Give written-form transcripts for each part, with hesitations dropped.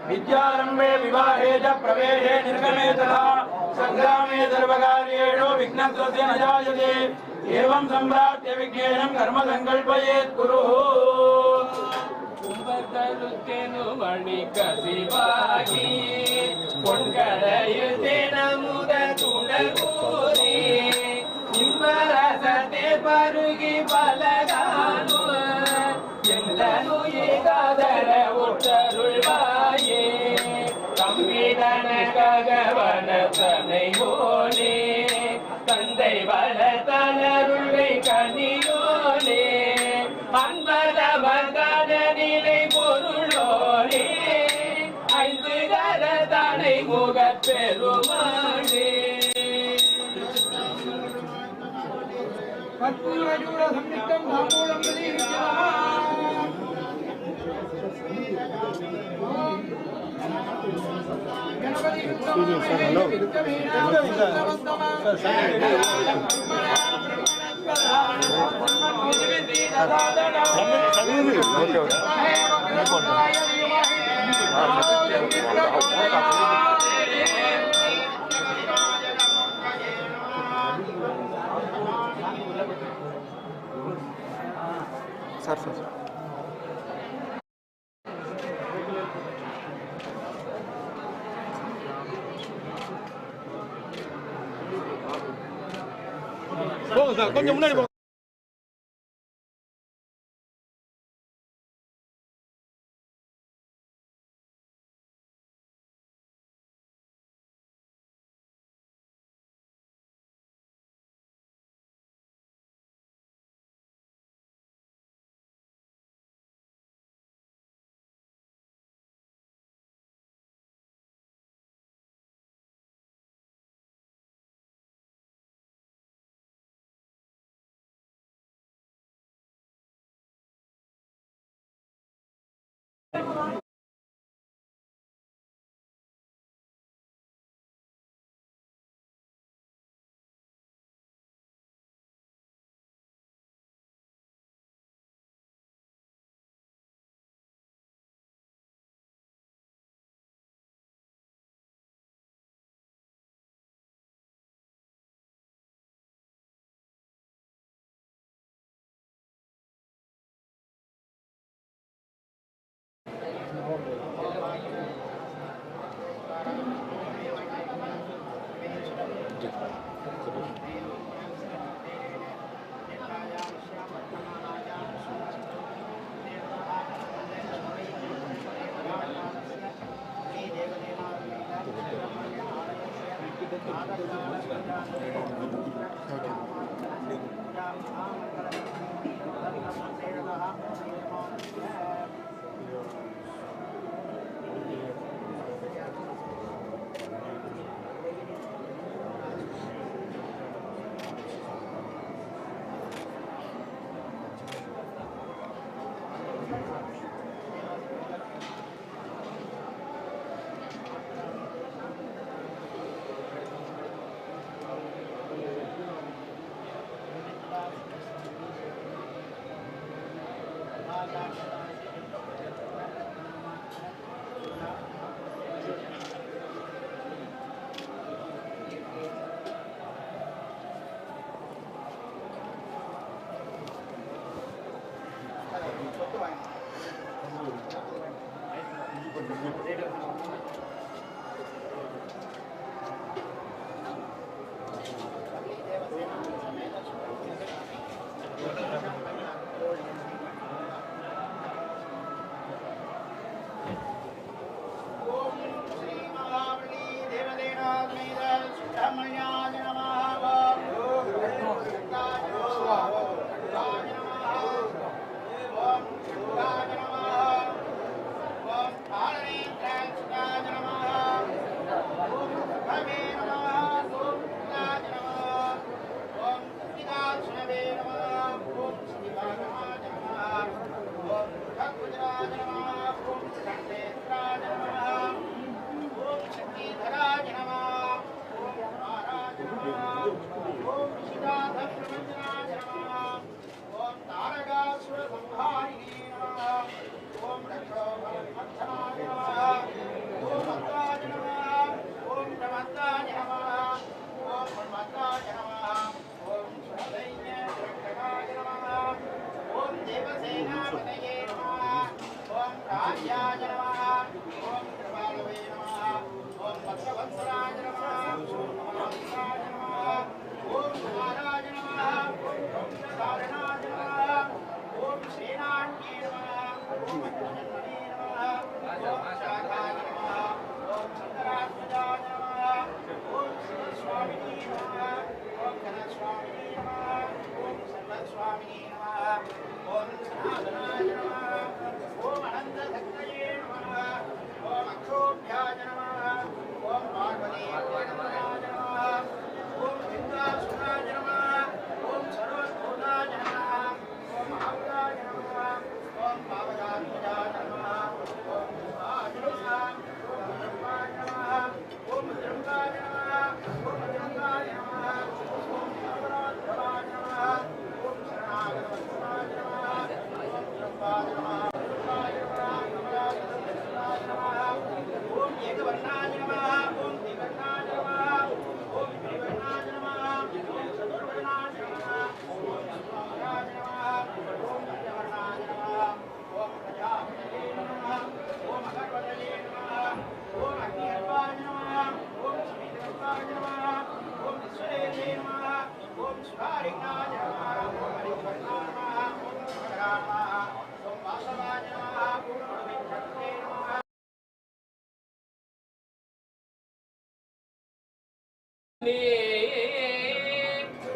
विद्यारंभे विवाहे च प्रवेशे निर्गमे तथा संग्रामे सर्वकार्येषु विघ्नस्य न जायते एवं सम्प्राप्य विज्ञानं कर्म संकल्पयेत् गुरुः कुंभकरुत्तेनु मणिकसिवागी பொன்கடையுதே நமுத துணகூரி நிம்மரசத்தே பருகி பலகானு எல்லனு ஏகாதர ஒற்றருள்வாயே கம்பிதன ககவன தனை ஓனே தந்தை வளத்தனருளை கனியோனே அன்பத வந்தன நிலை பொருளோனே ஐந்து கரதனை முகப் பெருமானே கற்பூரஜூட சம்யுக்தம் தாம்பூலம் கணபதி सर सर போங்க சார் கொஞ்சம் முன்னாடி போங்க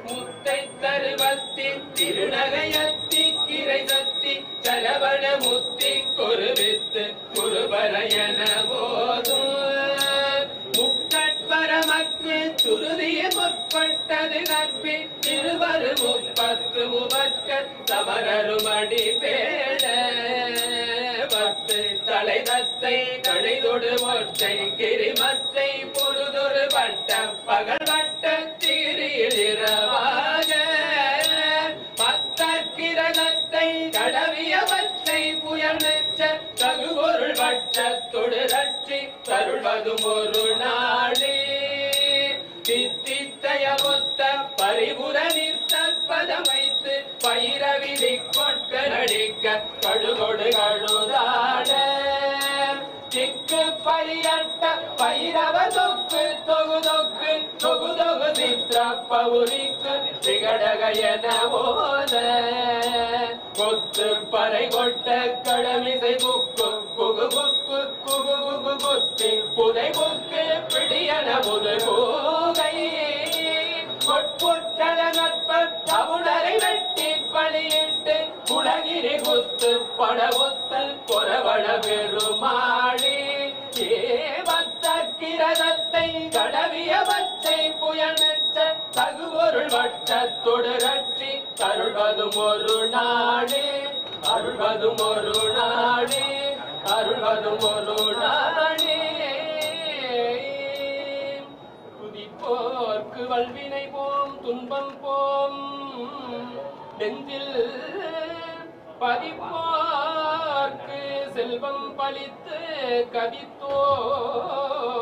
முத்தை தருவத்தி திருநகையத்தி கிரை சத்தி சரவண முத்தி குருவித்து குருபரையன போதும் முக்கட்பரமக்கு துருதிய முற்பட்டது கற்பி திருவரு முப்பத்து உபக்க சமரருமடி பேட பத்து தலை தத்தை கழிதொடு ஒற்றை கிரிமத்தை பொருதொரு வட்ட பகல் வட்ட தீரிழிரவாக பத்த கிரகத்தை கடவியவற்றை புயல் மெச்ச தகுபொருள் வட்டத்தொடு ரட்சி தருள்வதும் ஒரு நாளே தித்தித்தைய மொத்த பரிபுர நிற்க பதம் வைத்து பயிரவிதி கொட்க நடிக்க கழுகொடு கழுதாட திக்கு பலியட்ட பைரவ தொக்கு தொகு தொக்கு தொகு தொகு சித்திர பவுரிக்கு திகடக என போத கொத்து பறை கொட்ட கடமிசை புக்கு குகு புக்கு குகு குகு குத்தி புதை புக்கு பிடியன புது கூகை கொட்புற்றல நட்ப தவுணரை வெட்டி பலியிட்டு குலகிரி குத்து படவுத்தல் கொரவள பெருமாளி ஏவத்த கிரதத்தை கடவிய பச்சை புயனற்ற தகுபொருள் வட்டத்தொடு ரட்சி அருள்வதும் ஒரு நாடே அருள்வதும் ஒரு நாடே அருள்வதும் ஒரு நாடே துதிப்போர்க்கு வல்வினை போம் துன்பம் போம் நெஞ்சில் பதிப்போர்க்கு செல்வம் பலித்து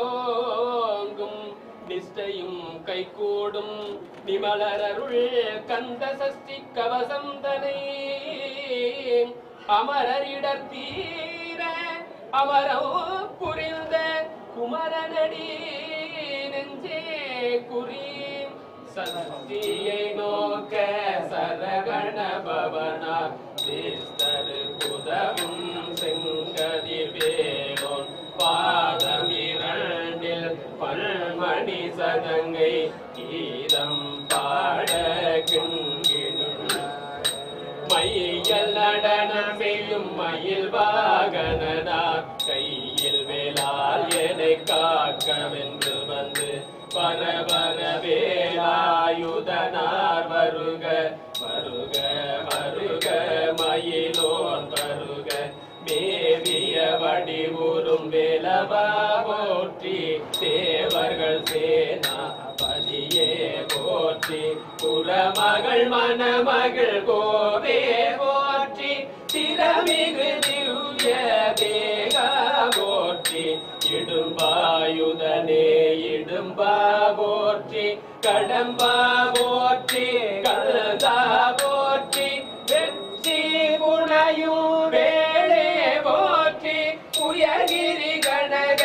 கதித்தோங்கும் நிஷ்டையும் கைகூடும் நிமலரருள் கந்த சஷ்டி கவசம் தனை அமரரிடர் தீர அமரம் புரிந்த குமரனடி நெஞ்சே குறி சஷ்டியை நோக்க சரகண பவனா தேஸ்தரு புதவும் செங்கதிர் வேலோன் பாதமிரண்டில் பல்மணி சதங்கை கீதம் பாட கிண்கினுள் மையல் நடனம் செய்யும் மயில் வாகனனா கையில் வேளால் எனை காக்கவென்று வந்து பரவர வேலாயுதனார் வருக வருக வருக மயிலோன் வருக மேவிய வடிவுறும் வேலவா போற்றி தேவர்கள் சேனா பதியே போற்றி புறமகள் மணமகள் கோவே போற்றி திறமிகு திவ்ய தேகா போற்றி இடும்பாயுதனே இடும்பா போற்றி கடம்பா போற்றி கழுதா போற்றி வெற்றி புனையும் வேளே போற்றி உயகிரி கனக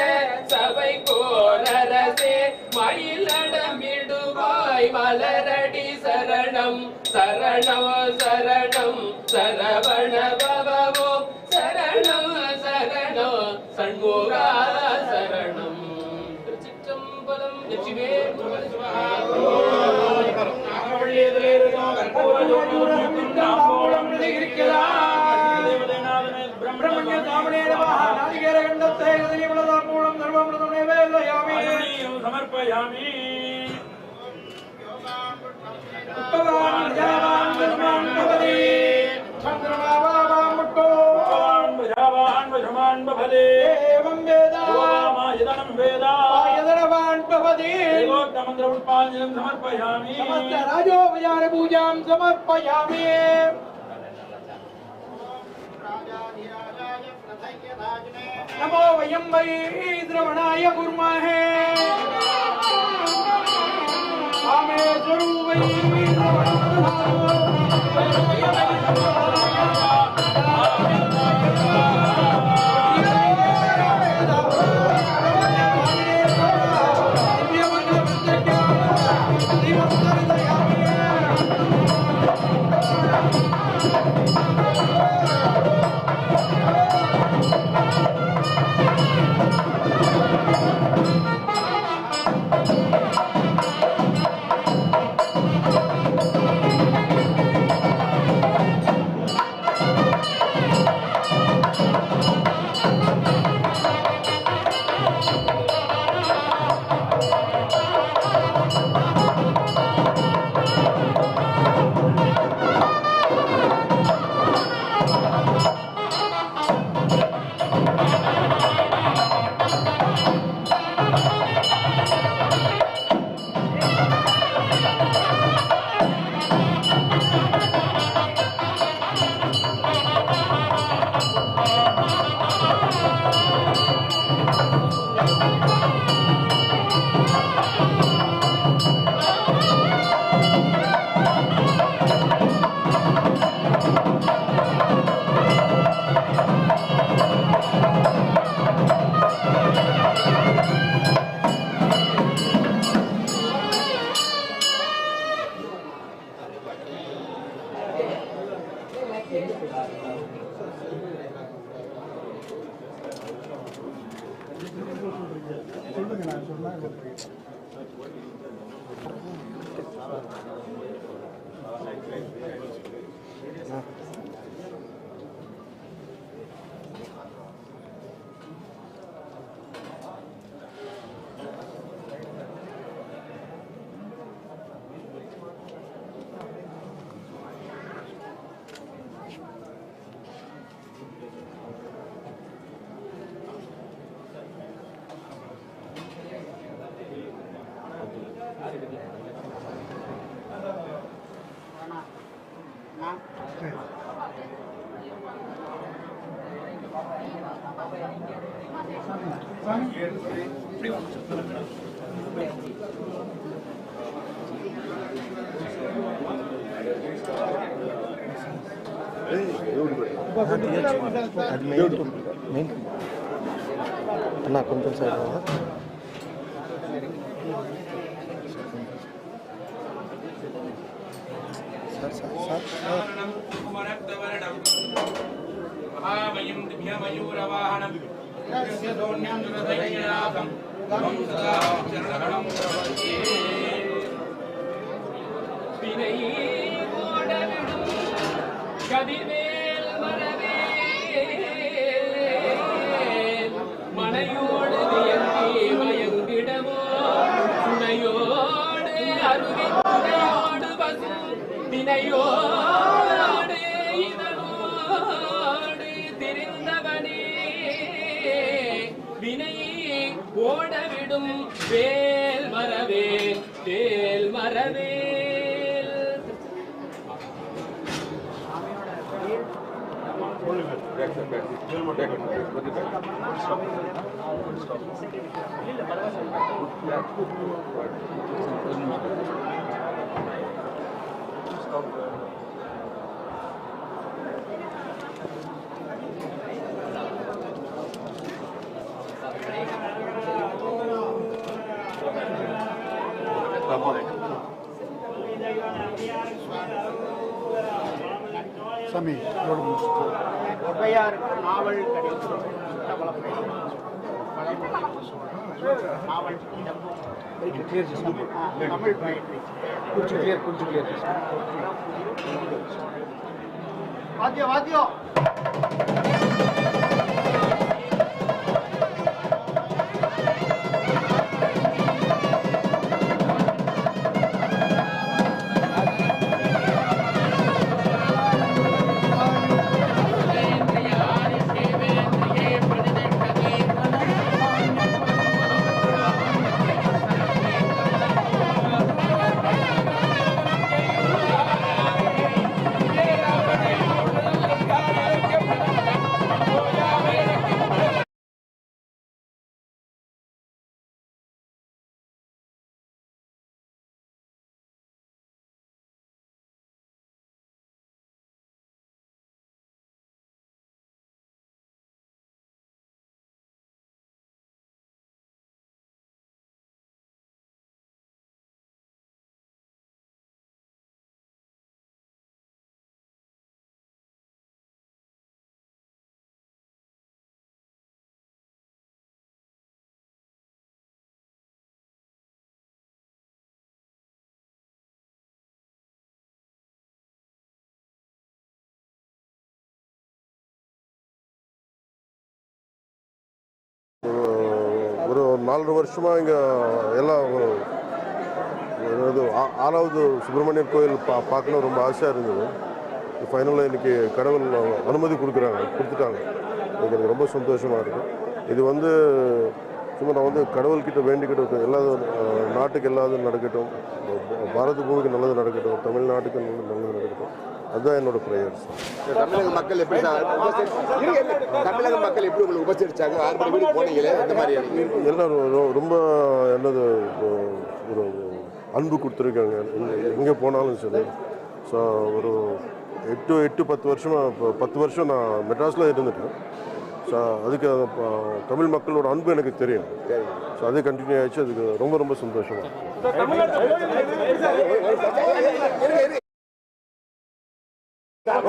சபை கோரரசே மயிலடமிடுவாய் மலரடி சரணம் சரணம் சரணம் சரவண பவமோ சரணம் சரணம் சண்முகா சரணம் திருச்சிற்றம்பலம் வெற்றிவேல் समर्पयामि समर्पयामि राजोपचार पूजां समर्पयामि नमो वयं वै द्रवणाय कुर्महे आमे स्वरूपै అన్న కొంచెం సైడ్ మహామయం దివ్యమయూరవాహనం ధైర్యనాథం సదా చరణం ప్రపంచే வினை ஓடவிடும் கதிர்வேல் மரவே மனையோடு வியந்தி மயங்கிடமோ துணையோடு அருகில் துணையோடு பசும் தினையோடு இதனோடு திரிந்தவனே வினை ஓடவிடும் வேல் மரவே வேல் மரவே சாமி ஒற்றையார் நாவல் நாவல் தமிழ் பயிற்சி கொஞ்சம் கிளியர் வாத்தியம் வாத்தியம் ஒரு 4 வருஷமாக இங்கே எல்லாம் ஆறாவது சுப்பிரமணியர் கோயில் பார்க்கணும் ரொம்ப ஆசையாக இருந்தது. ஃபைனலாக இன்றைக்கி கடவுள் அனுமதி கொடுத்துட்டாங்க. எனக்கு ரொம்ப சந்தோஷமாக இருக்குது. இது சும்மா நான் கடவுள்கிட்ட வேண்டிக்கிட்டு எல்லா நாட்டுக்கு எல்லாதும் நடக்கட்டும், பாரத பூமிக்கு நல்லது நடக்கட்டும், தமிழ்நாட்டுக்கு நல்லது நடக்கட்டும், அதுதான் என்னோட ப்ரேயர்ஸ். தமிழக மக்கள் எப்படி தமிழக மக்கள் எப்படி உங்களுக்கு உபசரிச்சாங்க? 6 மணி வீடு போனீங்களே, இந்த மாதிரி எல்லாம் ரொம்ப ஒரு அன்பு கொடுத்துருக்காங்க. எங்கே போனாலும் சரி. ஸோ ஒரு 8-10 வருஷமாக 10 வருஷம் நான் மெட்ராஸில் இருந்துட்டேன். ஸோ அதுக்கு தமிழ் மக்களோட அன்பு எனக்கு தெரியும். ஸோ அது கண்டினியூ ஆகிடுச்சு. அதுக்கு ரொம்ப ரொம்ப சந்தோஷமாக.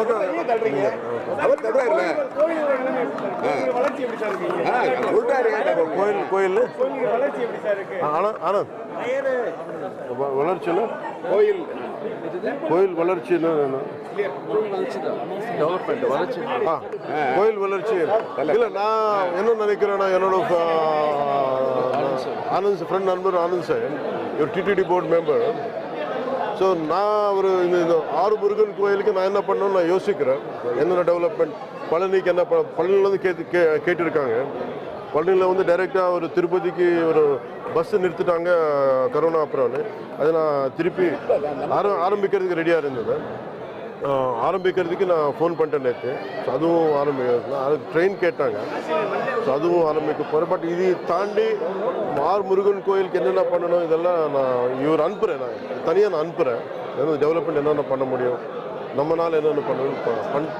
ஓகே தள்ளுறீங்க அவர் தள்ளுறாருல சொல்றாரு கோயில் வளர்ச்சி எப்படி சார் இருக்கு? ஆனந்த் வளர்ச்சின்னா கோயில் கோயில் வளர்ச்சின்னு டெவலப்மெண்ட் வளர்ச்சி கோயில் வளர்ச்சி இல்லை நான் என்ன நினைக்கிறேன்னா என்னோட ஆனந்த் ஃப்ரெண்ட் நண்பர் ஆனந்த் சார் ஒரு டிடிடி போர்டு மெம்பர். ஸோ நான் ஒரு இந்த ஆறு முருகன் கோயிலுக்கு நான் என்ன பண்ணணும்னு நான் யோசிக்கிறேன். என்னென்ன டெவலப்மெண்ட் பழனிக்கு என்ன பழனிலேருந்து கேட்டிருக்காங்க. பழனியில் வந்து டைரெக்டாக ஒரு திருப்பதிக்கு ஒரு பஸ்ஸு நிறுத்திட்டாங்க கரோனா அப்புறம்னு. அதை நான் திருப்பி ஆரம்பிக்கிறதுக்கு ரெடியாக இருந்தது. ஆரம்பிக்கிறதுக்கு நான் ஃபோன் பண்ணிட்டேன் நேற்று. ஸோ அதுவும் ஆரம்பிக்கிறதுனா அதுக்கு ட்ரெயின் கேட்டாங்க. ஸோ அதுவும் ஆரம்பிக்க போகிறேன். பட் இதை தாண்டி ஆர் முருகன் கோயிலுக்கு என்னென்ன பண்ணணும் இதெல்லாம் நான் இவர் அனுப்புகிறேன். நான் தனியாக நான் அனுப்புகிறேன். ஏன்னா டெவலப்மெண்ட் என்னென்ன பண்ண முடியும், நம்மளால் என்னென்ன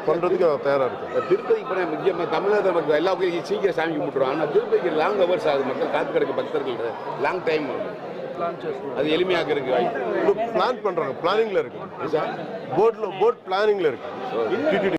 பண்ணுறதுக்கு நான் தயாராக இருக்கேன். திருப்பதிக்கு போனால் முக்கியமாக தமிழ்நாடு மக்கள் எல்லா கோயிலுக்கும் சீக்கிரம் சாமி கும்பிட்டுருவோம். ஆனால் திருப்பதிக்கு லாங் ஹவர்ஸ் ஆகுது. மக்கள் காத்து கிடக்கு பக்தர்கள் லாங் டைம் அது எளிமையாக்கிறதுக்கு வாய்ப்பு பிளான் பண்ணுறாங்க. பிளானிங்கில் இருக்குது. போட் பிளானிங்கில் இருக்குது.